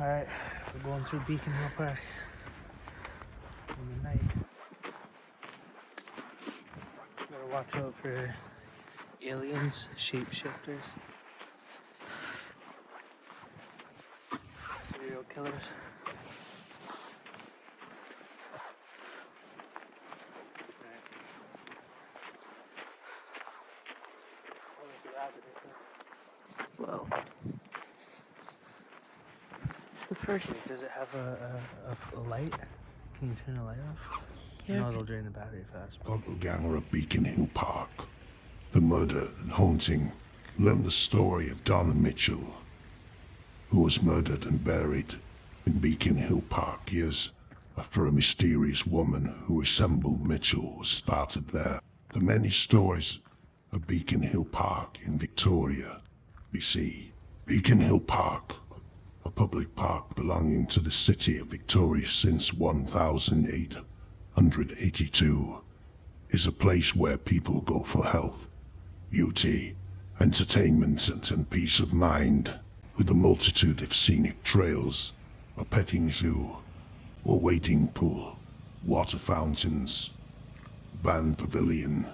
Alright, we're going through Beacon Hill Park in the night. Gotta watch out for aliens, shapeshifters, serial killers. Well, so first, does it have a light? Can you turn the light off? Yeah. No, it'll drain the battery fast. Doppelganger of Beacon Hill Park. The murder and haunting. Learn the story of Donna Mitchell, who was murdered and buried in Beacon Hill Park years after a mysterious woman who resembled Mitchell was spotted there. The many stories of Beacon Hill Park in Victoria, BC. Beacon Hill Park, a public park belonging to the city of Victoria since 1882, is a place where people go for health, beauty, entertainment, and peace of mind, with a multitude of scenic trails, a petting zoo, a wading pool, water fountains, band pavilion,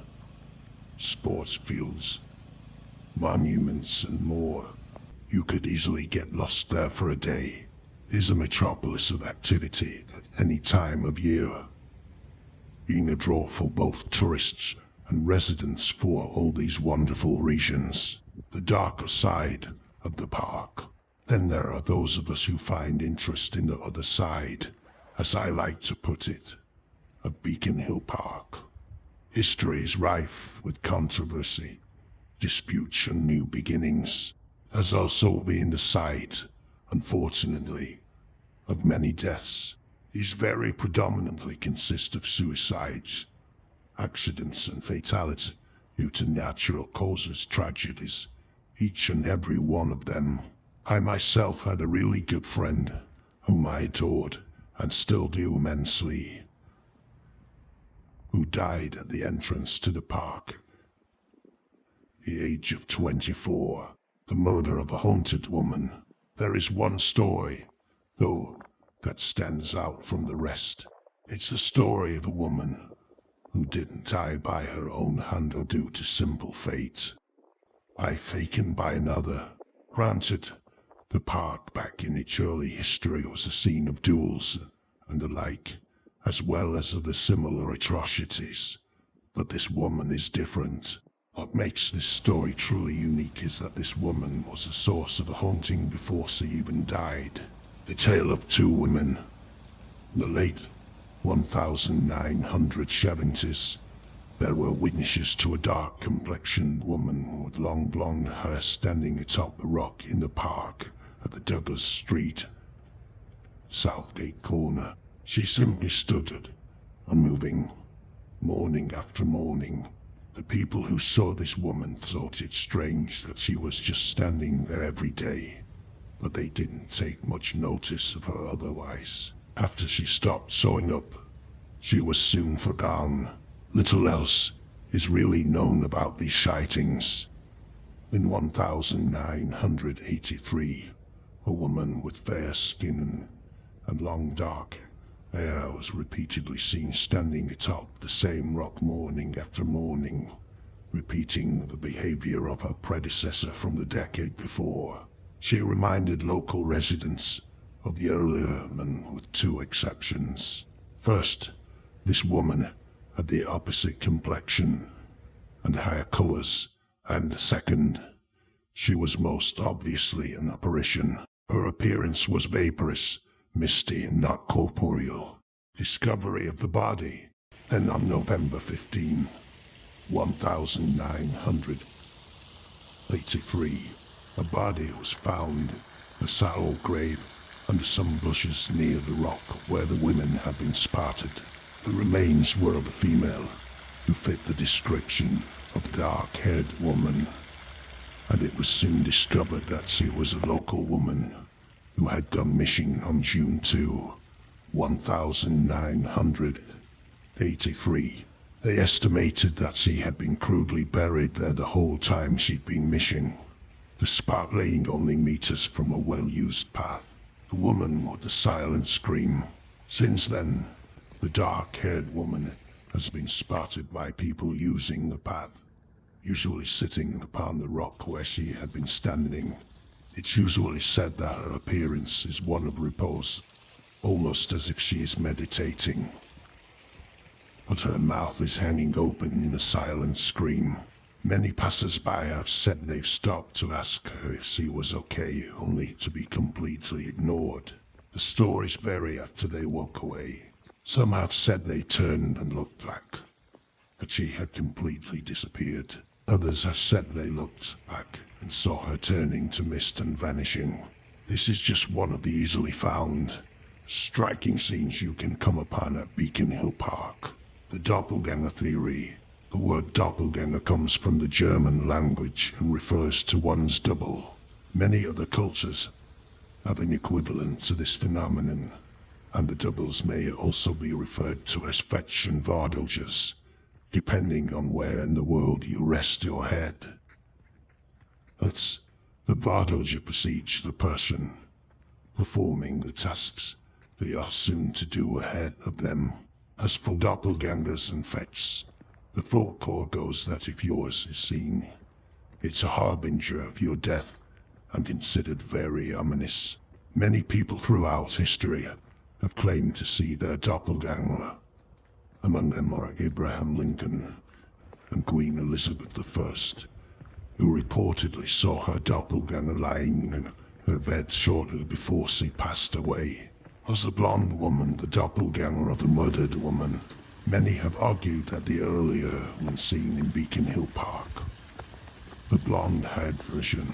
sports fields, monuments, and more. You could easily get lost there for a day. It is a metropolis of activity at any time of year, being a draw for both tourists and residents for all these wonderful regions. The darker side of the park. Then there are those of us who find interest in the other side, as I like to put it, of Beacon Hill Park. History is rife with controversy, disputes, and new beginnings, as also being the site, unfortunately, of many deaths. These very predominantly consist of suicides, accidents, and fatalities due to natural causes, tragedies, each and every one of them. I myself had a really good friend whom I adored and still do immensely, who died at the entrance to the park, the age of 24, the murder of a haunted woman. There is one story, though, that stands out from the rest. It's the story of a woman who didn't die by her own hand or due to simple fate, life taken by another. Granted, the park back in its early history was a scene of duels and the like, as well as of the similar atrocities, but this woman is different. What makes this story truly unique is that this woman was a source of a haunting before she even died. The tale of two women. In the late 1970s, there were witnesses to a dark-complexioned woman with long blonde hair standing atop a rock in the park at the Douglas Street, Southgate corner. She simply stood, unmoving, morning after morning. The people who saw this woman thought it strange that she was just standing there every day, but they didn't take much notice of her otherwise. After she stopped showing up, she was soon forgotten. Little else is really known about these sightings. In 1983, a woman with fair skin and long dark hair was repeatedly seen standing atop the same rock morning after morning, repeating the behavior of her predecessor from the decade before. She reminded local residents of the earlier one with two exceptions. First, this woman had the opposite complexion and hair colors, and second, she was most obviously an apparition. Her appearance was vaporous, misty, and not corporeal. Discovery of the body. Then on November 15, 1983, a body was found, a shallow grave, under some bushes near the rock where the women had been spotted. The remains were of a female who fit the description of the dark-haired woman, and it was soon discovered that she was a local woman who had gone missing on June 2, 1983. They estimated that she had been crudely buried there the whole time she'd been missing, the spot laying only meters from a well-used path. the woman with the silent scream. Since then, the dark-haired woman has been spotted by people using the path, usually sitting upon the rock where she had been standing. It's usually said that her appearance is one of repose, almost as if she is meditating. But her mouth is hanging open in a silent scream. Many passers-by have said they've stopped to ask her if she was okay, only to be completely ignored. The stories vary after they walk away. Some have said they turned and looked back, but she had completely disappeared. Others have said they looked back and saw her turning to mist and vanishing. This is just one of the easily found, striking scenes you can come upon at Beacon Hill Park. The doppelganger theory. The word doppelganger comes from the German language and refers to one's double. Many other cultures have an equivalent to this phenomenon, and the doubles may also be referred to as fetch and vardogers, depending on where in the world you rest your head. Thus, the vardoger precedes the person performing the tasks they are soon to do ahead of them. As for doppelgangers and fetchs, the folklore goes that if yours is seen, it's a harbinger of your death and considered very ominous. Many people throughout history have claimed to see their doppelganger. Among them are Abraham Lincoln and Queen Elizabeth I, who reportedly saw her doppelganger lying in her bed shortly before she passed away. Was the blonde woman the doppelganger of the murdered woman? Many have argued that the earlier one seen in Beacon Hill Park, the blonde-haired version,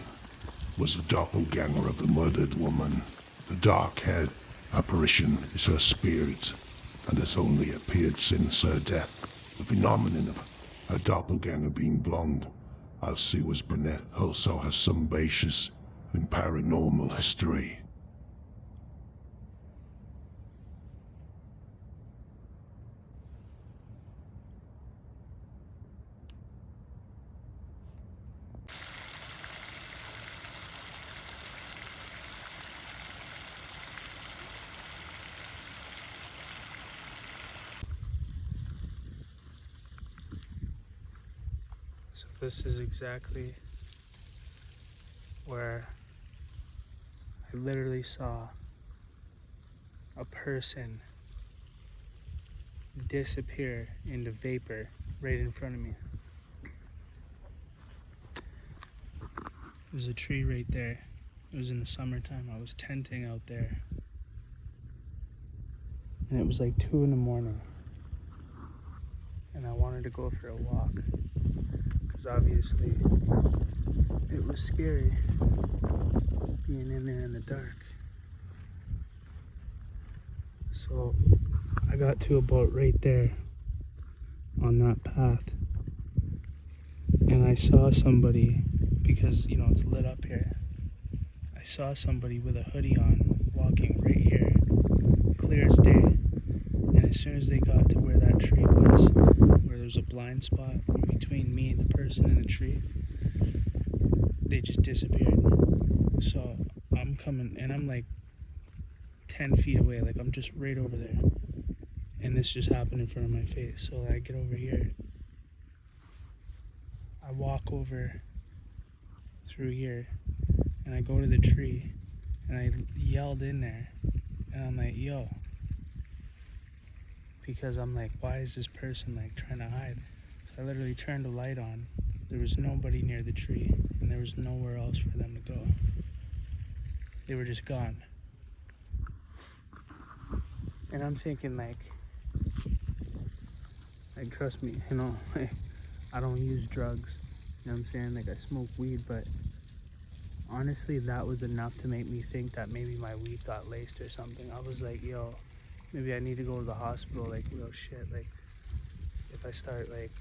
was the doppelganger of the murdered woman. The dark-haired apparition is her spirit and has only appeared since her death. The phenomenon of her doppelganger being blonde while she was brunette also has some basis in paranormal history. So this is exactly where I literally saw a person disappear into vapor right in front of me. There's a tree right there. It was in the summertime. I was tenting out there. And it was like 2 in the morning. And I wanted to go for a walk. Because obviously it was scary being in there in the dark. So I got to about right there on that path. And I saw somebody, because you know it's lit up here. I saw somebody with a hoodie on walking right here, clear as day. And as soon as they got to where that tree was, where there was a blind spot between me and the person in the tree, they just disappeared. So I'm coming, and I'm like 10 feet away, like I'm just right over there. And this just happened in front of my face. So I get over here, I walk over through here, and I go to the tree, and I yelled in there, and I'm like, yo. Because I'm like, why is this person like trying to hide? So I literally turned the light on. There was nobody near the tree, and there was nowhere else for them to go. They were just gone. And I'm thinking like trust me, you know, I don't use drugs. You know what I'm saying? Like I smoke weed, but honestly, that was enough to make me think that maybe my weed got laced or something. I was like, yo, maybe I need to go to the hospital, like real shit, like if I start like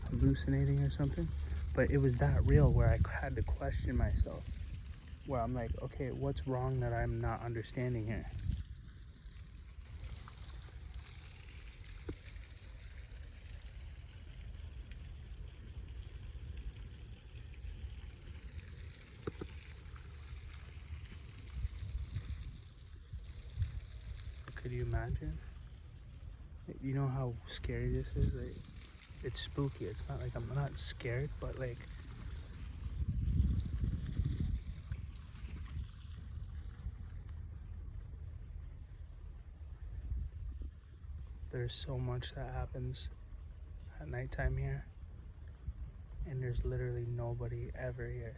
hallucinating or something. But it was that real where I had to question myself, where I'm like, okay, what's wrong that I'm not understanding here? you imagine? You know how scary this is? Like, it's spooky. It's not like I'm not scared, but like, there's so much that happens at nighttime here, and there's literally nobody ever here.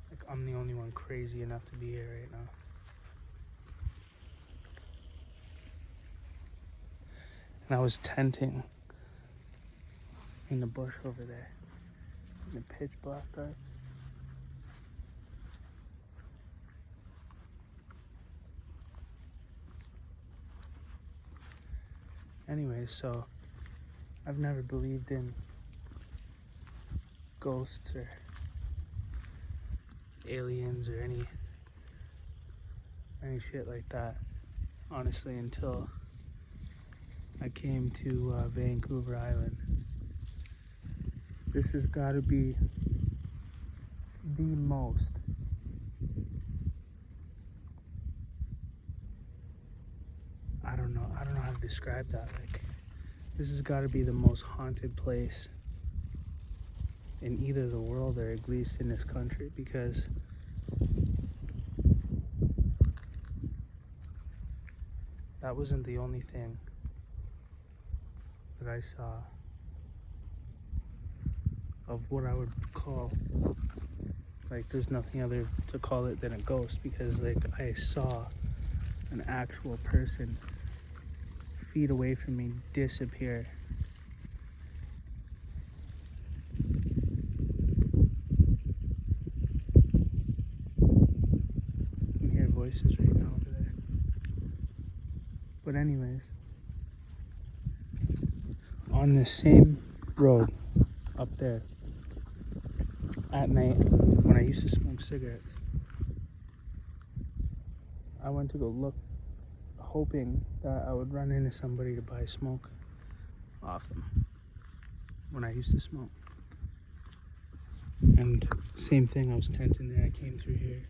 Like, I'm the only one crazy enough to be here right now. And I was tenting in the bush over there, in the pitch black dark. Anyway, so I've never believed in ghosts or aliens or any shit like that, honestly, until I came to Vancouver Island. This has got to be the most I don't know how to describe that. Like, this has got to be the most haunted place in either the world or at least in this country, because that wasn't the only thing that I saw of what I would call, like, there's nothing other to call it than a ghost, because like I saw an actual person feet away from me disappear. You can hear voices right now over there. But anyways, on this same road up there at night when I used to smoke cigarettes, I went to go look, hoping that I would run into somebody to buy smoke off them when I used to smoke. And same thing, I was tenting there. I came through here,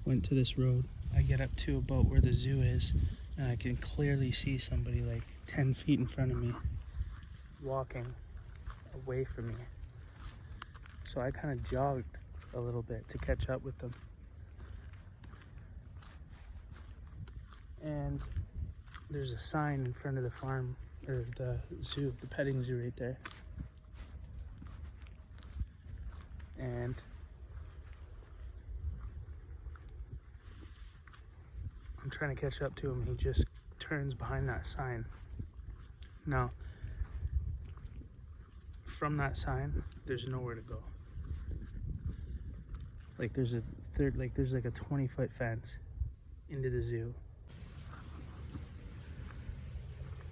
went to this road. I get up to about where the zoo is, and I can clearly see somebody like 10 feet in front of me walking away from me. So I kind of jogged a little bit to catch up with them. And there's a sign in front of the farm, or the zoo, the petting zoo right there. And I'm trying to catch up to him. He just turns behind that sign. Now, from that sign, there's nowhere to go. Like, there's a there's like a 20-foot fence into the zoo.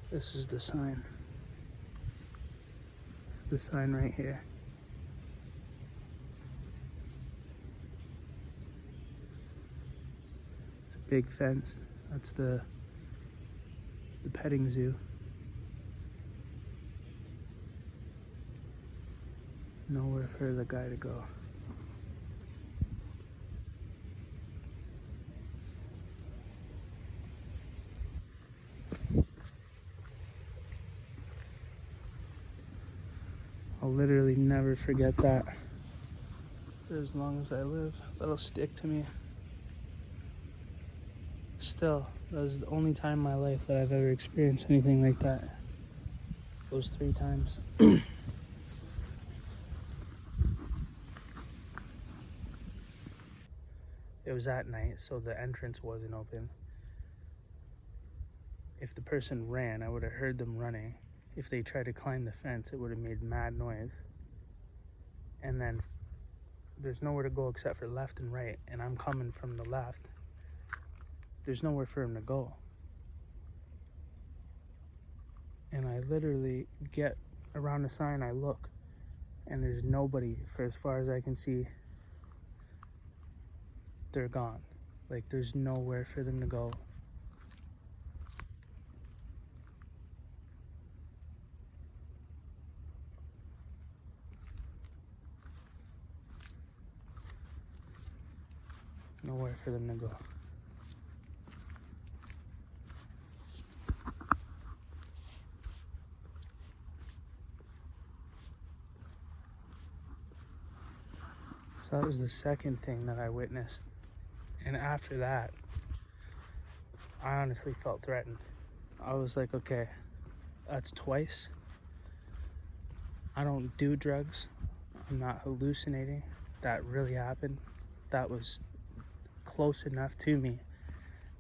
This is the sign. It's the sign right here. It's a big fence. That's the petting zoo. Nowhere for the guy to go. I'll literally never forget that for as long as I live. That'll stick to me. Still, that was the only time in my life that I've ever experienced anything like that. Those 3 times. It was at night, so the entrance wasn't open. If the person ran, I would have heard them running. If they tried to climb the fence, it would have made mad noise. And then there's nowhere to go except for left and right, and I'm coming from the left. There's nowhere for him to go. And I literally get around the sign, I look, and there's nobody for as far as I can see. They're gone. Like, there's nowhere for them to go. Nowhere for them to go. So that was the second thing that I witnessed. And after that, I honestly felt threatened. I was like, okay, that's twice. I don't do drugs. I'm not hallucinating. That really happened. That was close enough to me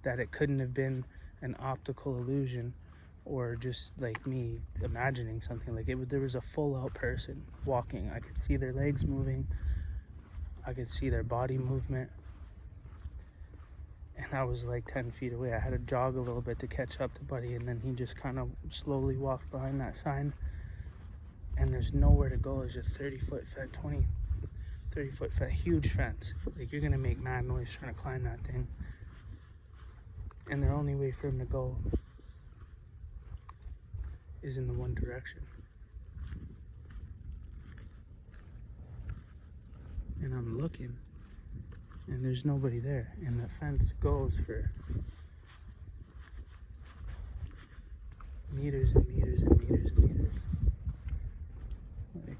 that it couldn't have been an optical illusion or just like me imagining something. Like there was a full-out person walking. I could see their legs moving. I could see their body movement. And I was like 10 feet away. I had to jog a little bit to catch up to Buddy, and then he just kind of slowly walked behind that sign. And there's nowhere to go. There's a 30-foot fence, 30-foot fence, huge fence. Like, you're gonna make mad noise trying to climb that thing. And the only way for him to go is in the one direction. And I'm looking, and there's nobody there. And the fence goes for meters and meters and meters and meters. Like,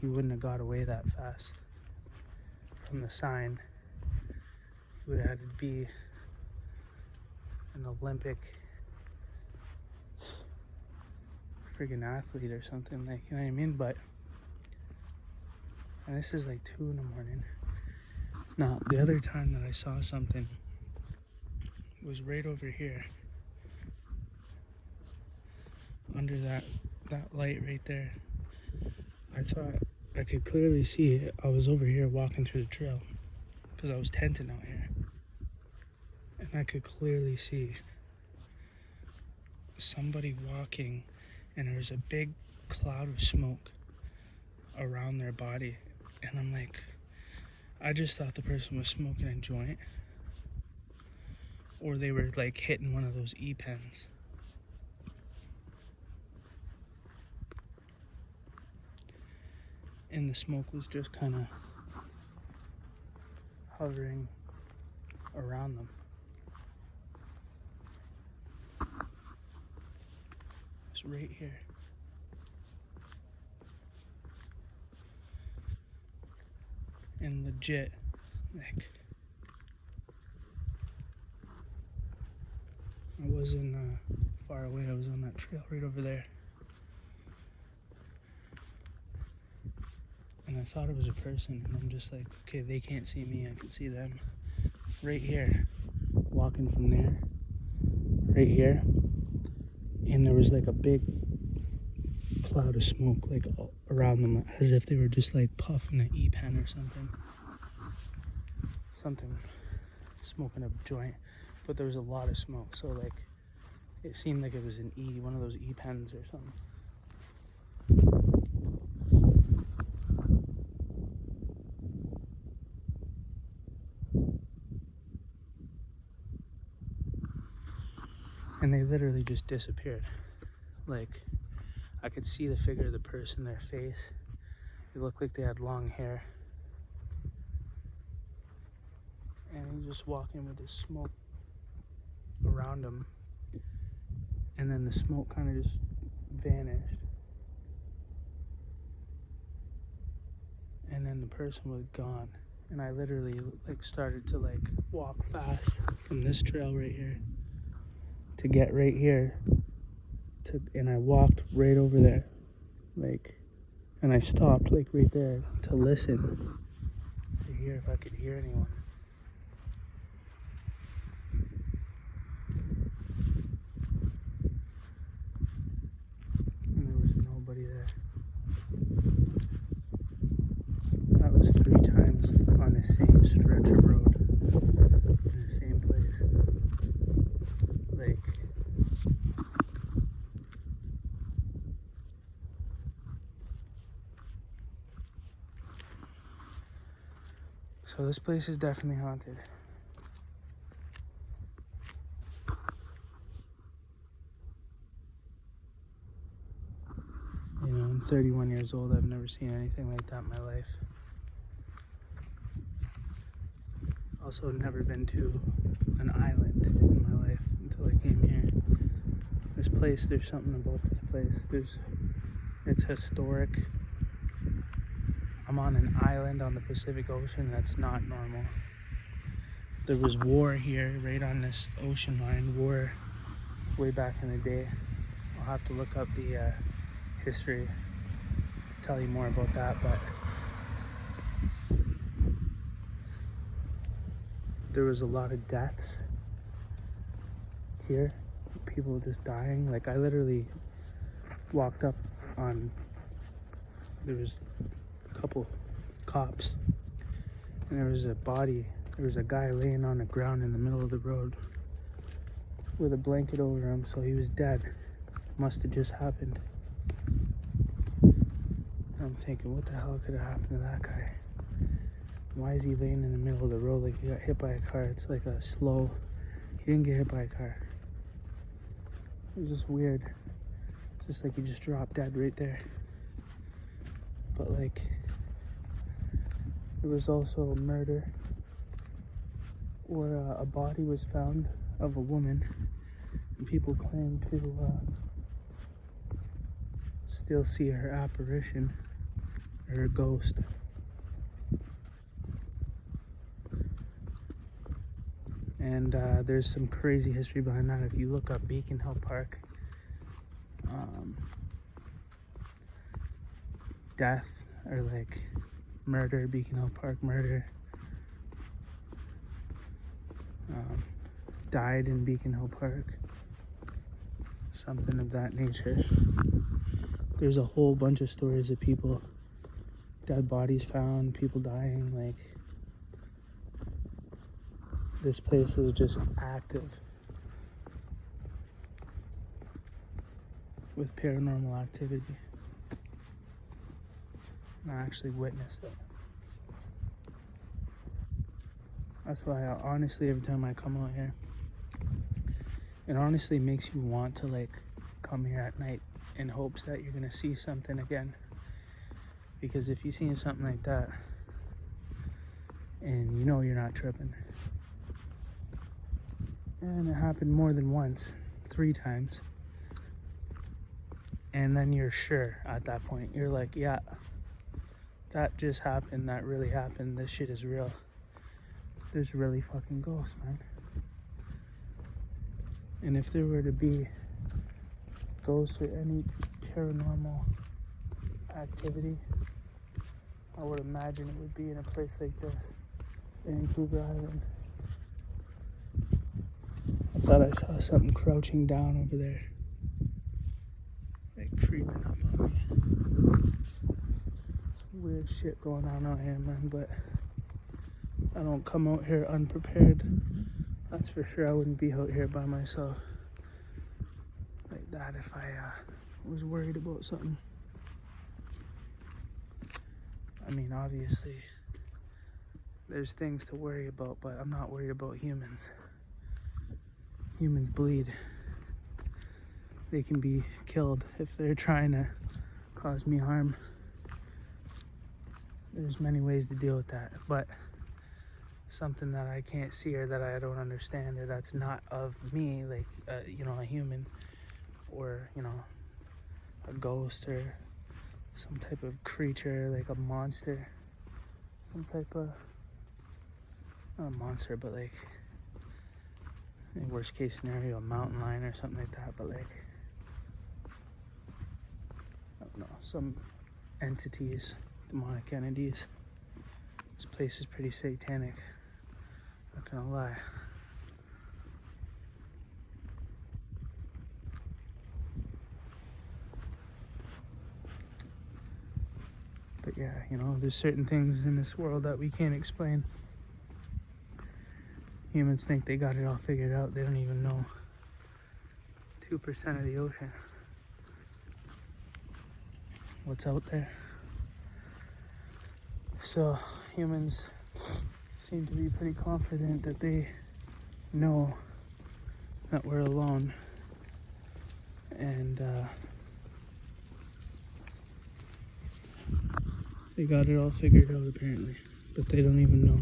he wouldn't have got away that fast from the sign. He would have had to be an Olympic friggin' athlete or something, like, you know what I mean? But, and this is like 2 in the morning. Now, the other time that I saw something was right over here, under that light right there. I thought I could clearly see it. I was over here walking through the trail because I was tenting out here, and I could clearly see somebody walking, and there was a big cloud of smoke around their body. And I'm like, I just thought the person was smoking a joint, or they were like hitting one of those e-pens. And the smoke was just kind of hovering around them. It's right here. And legit, like, I wasn't far away. I was on that trail right over there. And I thought it was a person, and I'm just like, okay, they can't see me, I can see them. Right here, walking from there, right here, and there was like a big cloud of smoke like all around them, as if they were just like puffing an e-pen or something, smoking a joint. But there was a lot of smoke, so like it seemed like it was one of those e-pens or something. And they literally just disappeared. Like, I could see the figure of the person, their face. It looked like they had long hair. And he was just walking with this smoke around him. And then the smoke kind of just vanished. And then the person was gone. And I literally like started to like walk fast from this trail right here to get right here, and I walked right over there, like, and I stopped like right there to listen, to hear if I could hear anyone. And there was nobody there. That was 3 times on the same stretch of road, in the same place. Like, so this place is definitely haunted. You know, I'm 31 years old. I've never seen anything like that in my life. Also, never been to an island in my life until I came here. This place, there's something about this place. It's historic. I'm on an island on the Pacific Ocean. That's not normal. There was war here, right on this ocean line. War way back in the day. I'll have to look up the history to tell you more about that, but there was a lot of deaths here. People just dying. Like, I literally walked up on, there was a couple cops, and there was a body. There was a guy laying on the ground in the middle of the road with a blanket over him, so he was dead. Must have just happened. I'm thinking, what the hell could have happened to that guy? Why is he laying in the middle of the road like he got hit by a car? It's like a slow, he didn't get hit by a car. It was just weird. It's just like he just dropped dead right there. But like, there was also a murder where a body was found of a woman, and people claim to still see her apparition, or her ghost. And there's some crazy history behind that. If you look up Beacon Hill Park, death, or like murder, Beacon Hill Park murder, died in Beacon Hill Park, something of that nature. There's a whole bunch of stories of people, dead bodies found, people dying. Like, this place is just active with paranormal activity. And I actually witnessed it. That's why honestly, every time I come out here, it honestly makes you want to like come here at night in hopes that you're gonna see something again. Because if you've seen something like that, and you know you're not tripping, and it happened more than once, 3 times, and then you're sure at that point, you're like, yeah, that just happened, that really happened, this shit is real. There's really fucking ghosts, man. And if there were to be ghosts or any paranormal activity, I would imagine it would be in a place like this, Vancouver Island. I thought I saw something crouching down over there, like creeping up on me. Some weird shit going on out here, man, but I don't come out here unprepared. That's for sure. I wouldn't be out here by myself like that if I was worried about something. I mean, obviously, there's things to worry about, but I'm not worried about humans. Humans bleed. They can be killed if they're trying to cause me harm. There's many ways to deal with that, but something that I can't see or that I don't understand or that's not of me, like a human, or a ghost or some type of creature, like a monster, some type of, not a monster, but like, in worst case scenario, a mountain lion or something like that, but like, I don't know, some entities, demonic entities. This place is pretty satanic, not gonna lie. But yeah, there's certain things in this world that we can't explain. Humans think they got it all figured out. They don't even know 2% of the ocean. What's out there. So humans seem to be pretty confident that they know that we're alone. And they got it all figured out apparently. But they don't even know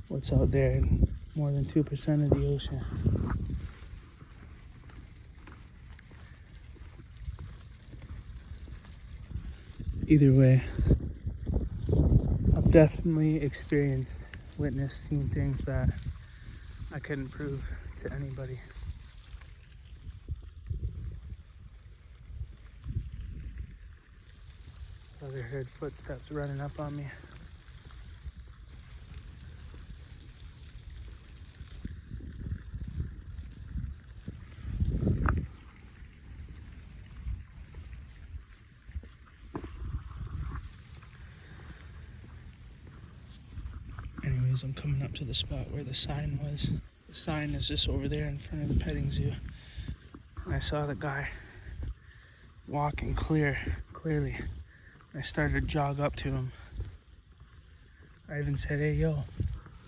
what's out there in more than 2% of the ocean. Either way, definitely experienced, witnessed, seen things that I couldn't prove to anybody. I heard footsteps running up on me. Anyways, I'm coming up to the spot where the sign was. The sign is just over there in front of the petting zoo. And I saw the guy walking clearly. I started to jog up to him. I even said, "Hey, yo,"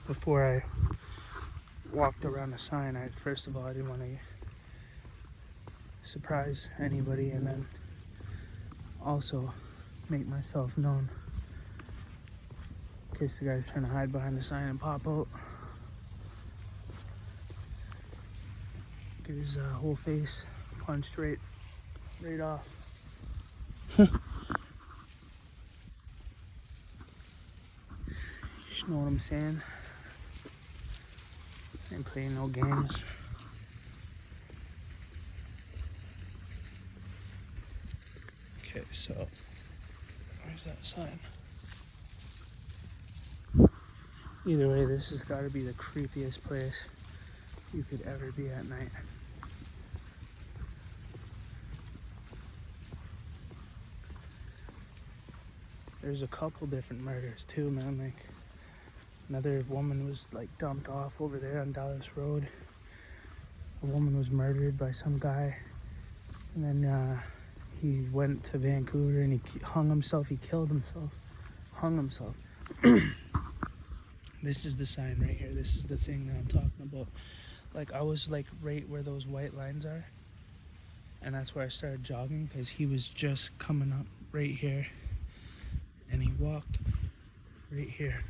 before I walked around the sign. First of all, I didn't want to surprise anybody, and then also make myself known in case the guy's trying to hide behind the sign and pop out. Get his whole face punched right off. You know what I'm saying? Ain't playing no games. Okay, so where's that sign? Either way, this has got to be the creepiest place you could ever be at night. There's a couple different murders too, man. Like, another woman was like dumped off over there on Dallas Road. A woman was murdered by some guy, and then he went to Vancouver and he hung himself. He killed himself. Hung himself. This is the sign right here. This is the thing that I'm talking about. Like, I was like right where those white lines are, and that's where I started jogging, because he was just coming up right here, and he walked right here.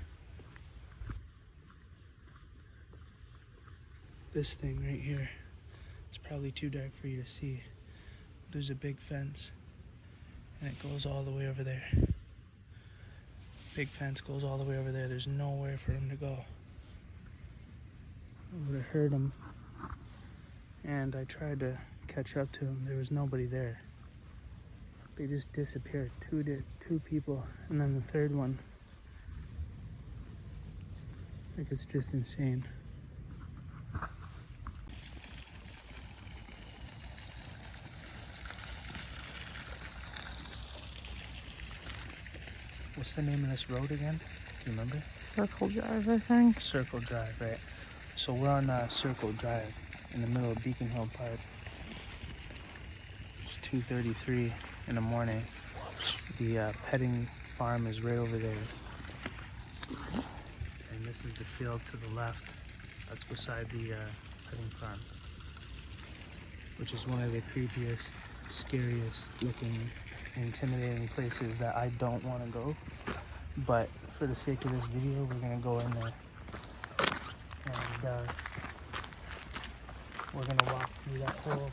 This thing right here. It's probably too dark for you to see. There's a big fence, and it goes all the way over there. Big fence goes all the way over there. There's nowhere for him to go. I would have heard him, and I tried to catch up to him. There was nobody there. They just disappeared. Two people, and then the third one. Like, it's just insane. What's the name of this road again? Do you remember? Circle Drive, I think. Circle Drive, right. So we're on Circle Drive in the middle of Beacon Hill Park. It's 2:33 in the morning. The petting farm is right over there. And this is the field to the left. That's beside the petting farm. Which is one of the creepiest, scariest looking, intimidating places that I don't want to go. But for the sake of this video, we're going to go in there. And we're going to walk through that whole...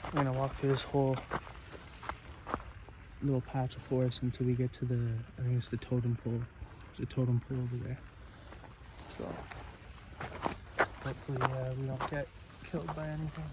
We're going to walk through this whole little patch of forest until we get to the... I think it's the totem pole. There's a totem pole over there. So, hopefully we don't get killed by anything.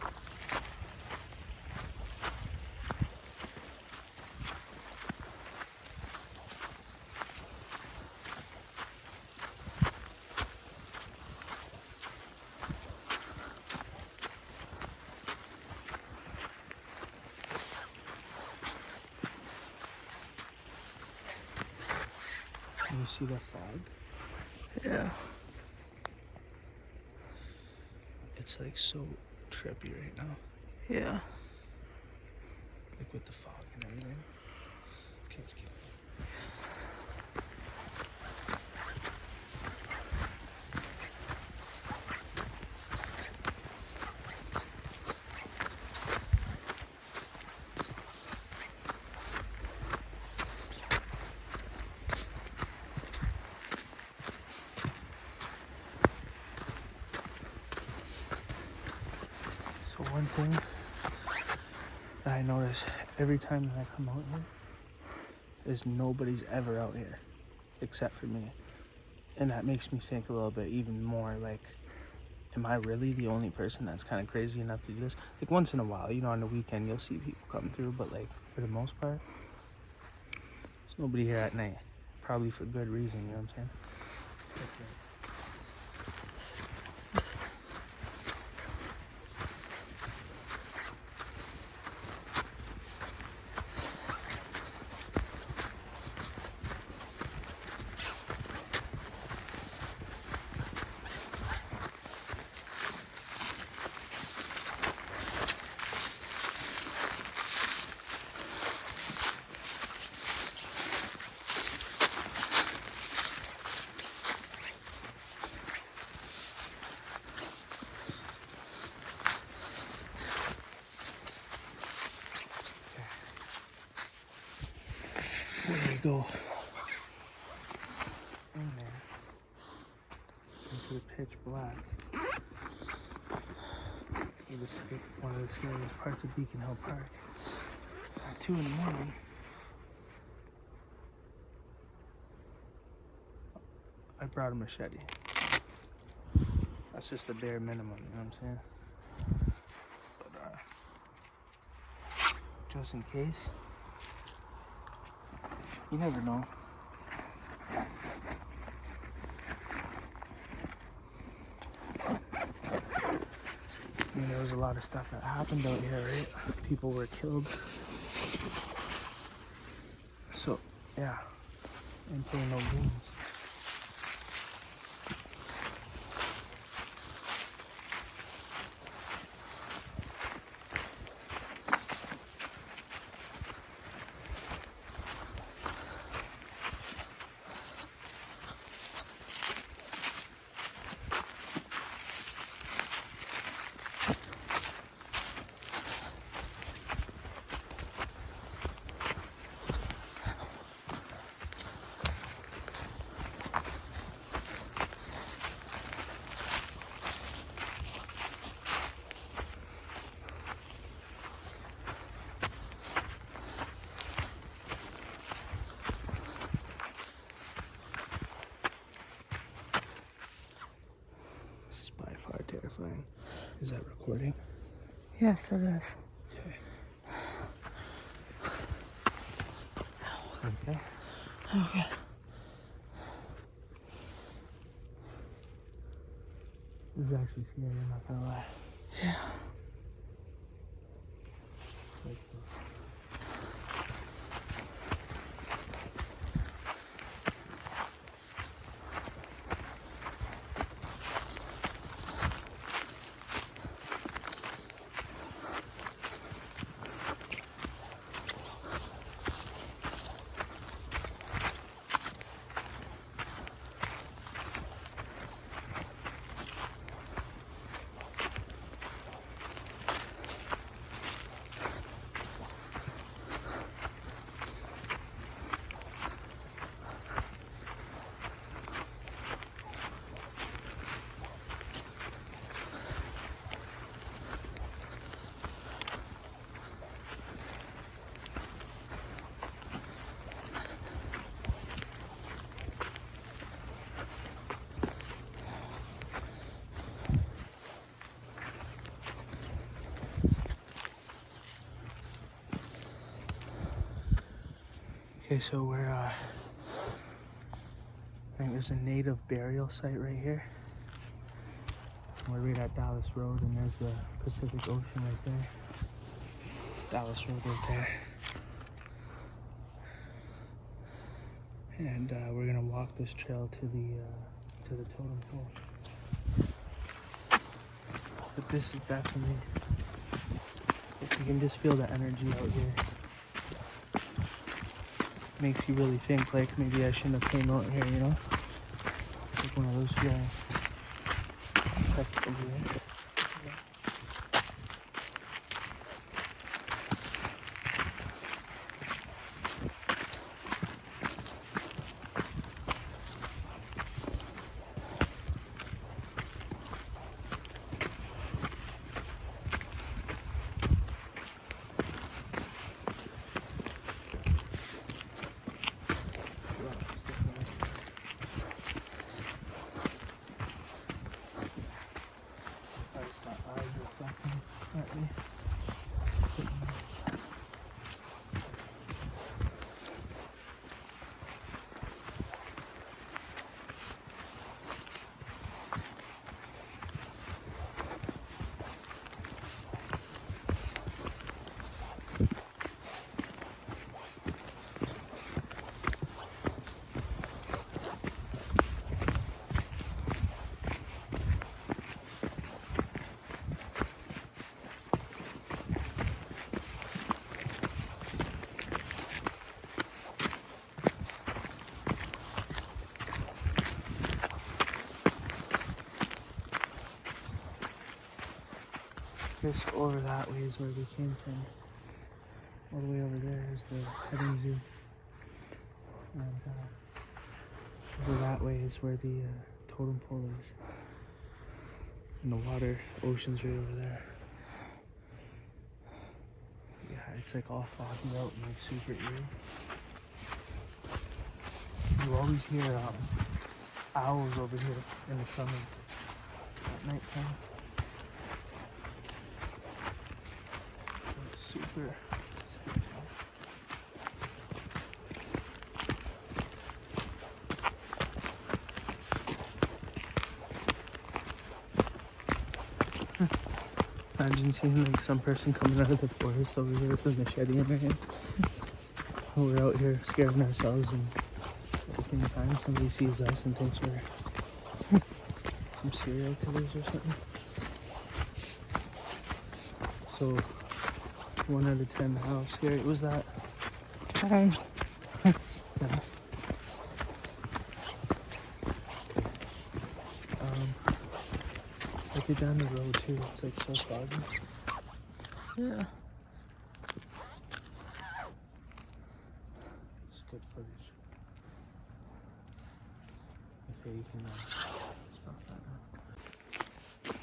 You see the fog? Yeah. It's like so trippy right now. Yeah. Like with the fog and everything. Okay, let's keep one thing that I notice every time that I come out here is nobody's ever out here. except for me. And that makes me think a little bit even more, like, am I really the only person that's kind of crazy enough to do this? Like, once in a while, you know, on the weekend, you'll see people come through, but, like, for the most part, there's nobody here at night. Probably for good reason, you know what I'm saying? There we go. In there. Into the pitch black. You just skip one of the scariest parts of Beacon Hill Park. At 2 in the morning. I brought a machete. That's just the bare minimum, you know what I'm saying? But, just in case. You never know. I mean, there was a lot of stuff that happened out here, right? People were killed. So, yeah. Ain't playing no games. Terrifying. Is that recording? Yes, it is. Okay. Okay. Okay. This is actually scary, I'm not gonna lie. Yeah. Let's go. Okay, so we're, I think there's a native burial site right here. We're right at Dallas Road, and there's the Pacific Ocean right there. Dallas Road right there. And we're gonna walk this trail to the totem pole. But this is definitely, you can just feel the energy out here. Makes you really think, like, maybe I shouldn't have came out here, you know? Like one of those feelings. Okay, so over that way is where we came from. All the way over there is the petting zoo. And over that way is where the totem pole is. And the water, ocean's right over there. Yeah, it's like all foggy out and like super eerie. You always hear owls over here in the summer at nighttime. It's super scary. Imagine seeing like some person coming out of the forest over here with a machete in their hand. We're out here scaring ourselves, and at the same time somebody sees us and thinks we're some serial killers or something. So 1 out of 10, how scary was that? Um, Yeah. Look it down the road too, it's like so foggy. yeah. It's good footage. Okay, you can stop that now.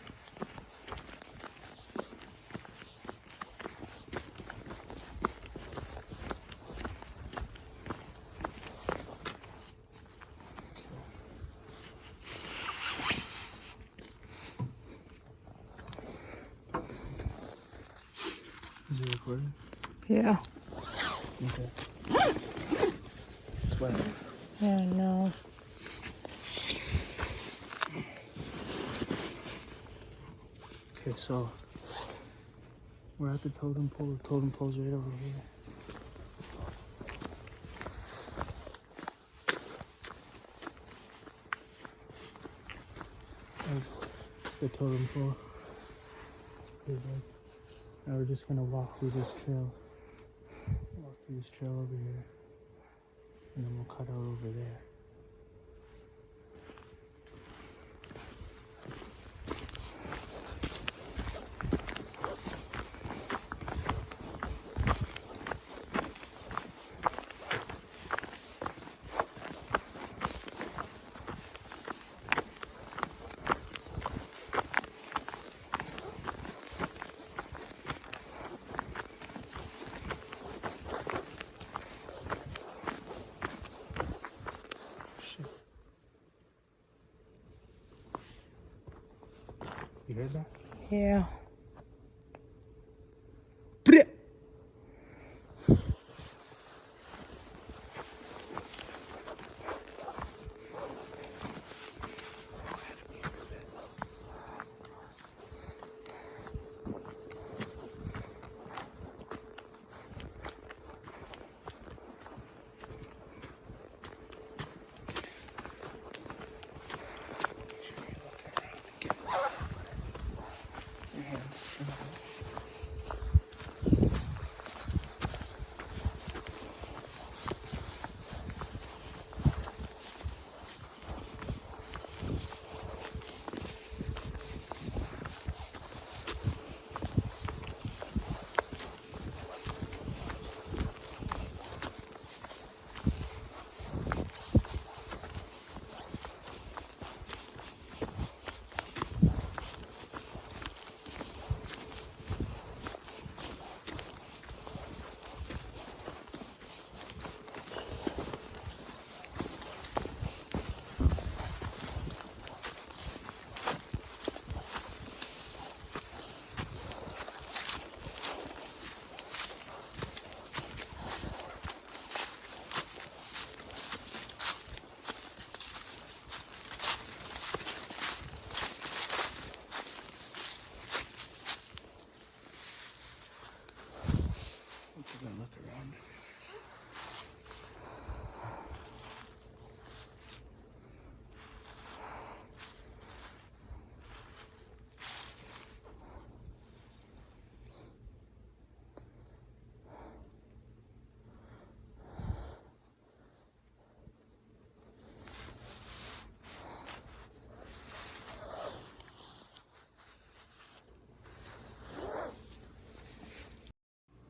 Is it recording? Yeah. Okay. It's wet. Yeah, no. Okay, so we're at the totem pole. The totem pole's right over here. And it's the totem pole. It's pretty big. Now we're just gonna walk through this trail. Walk through this trail over here. And then we'll cut out over there. Shit. You heard that? Yeah.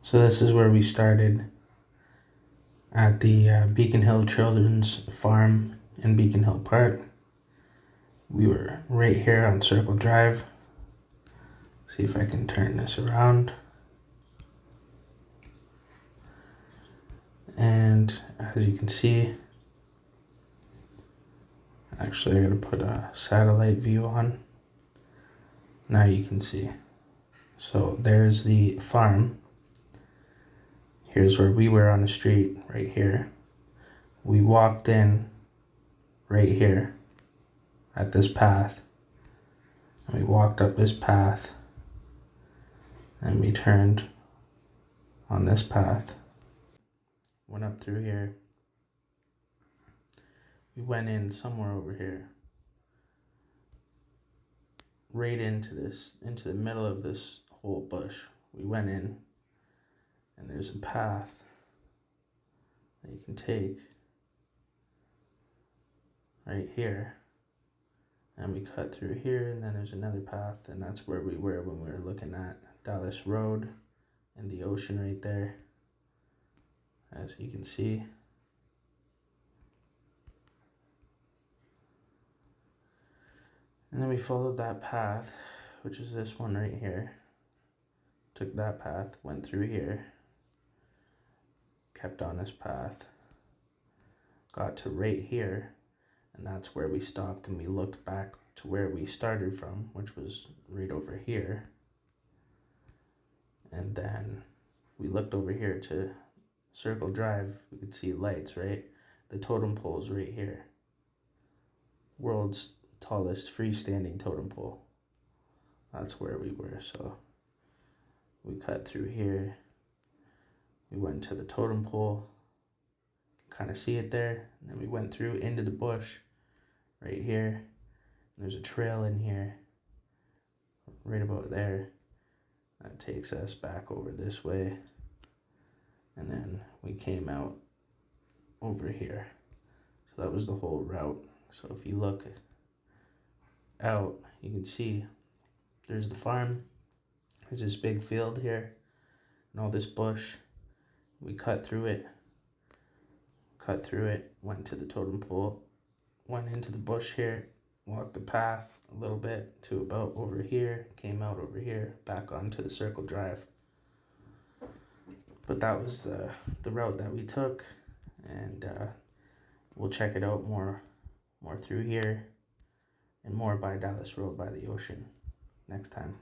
So this is where we started at the Beacon Hill Children's Farm in Beacon Hill Park. We were right here on Circle Drive. See if I can turn this around. And as you can see, actually I gotta put a satellite view on. Now you can see. So there's the farm. Here's where we were on the street, right here. We walked in right here at this path. And we walked up this path and we turned on this path. Went up through here. We went in somewhere over here. Right into the middle of this whole bush. We went in and there's a path that you can take right here. And we cut through here, and then there's another path, and that's where we were when we were looking at Dallas Road and the ocean right there, as you can see. And then we followed that path, which is this one right here. Took that path, went through here, kept on this path, got to right here, and that's where we stopped, and we looked back to where we started from, which was right over here. And then we looked over here to Circle Drive. We could see lights, right? The totem pole's right here. World's tallest freestanding totem pole. That's where we were. So we cut through here. We went to the totem pole. Kind of see it there. And then we went through into the bush right here. And there's a trail in here right about there that takes us back over this way, and then we came out over here. So that was the whole route. So if you look out, you can see there's the farm. There's this big field here and all this bush. We cut through it, went to the totem pole, went into the bush here, walked the path a little bit to about over here, came out over here, back onto the Circle Drive. But that was the route that we took, and we'll check it out more through here and more by Dallas Road by the ocean next time.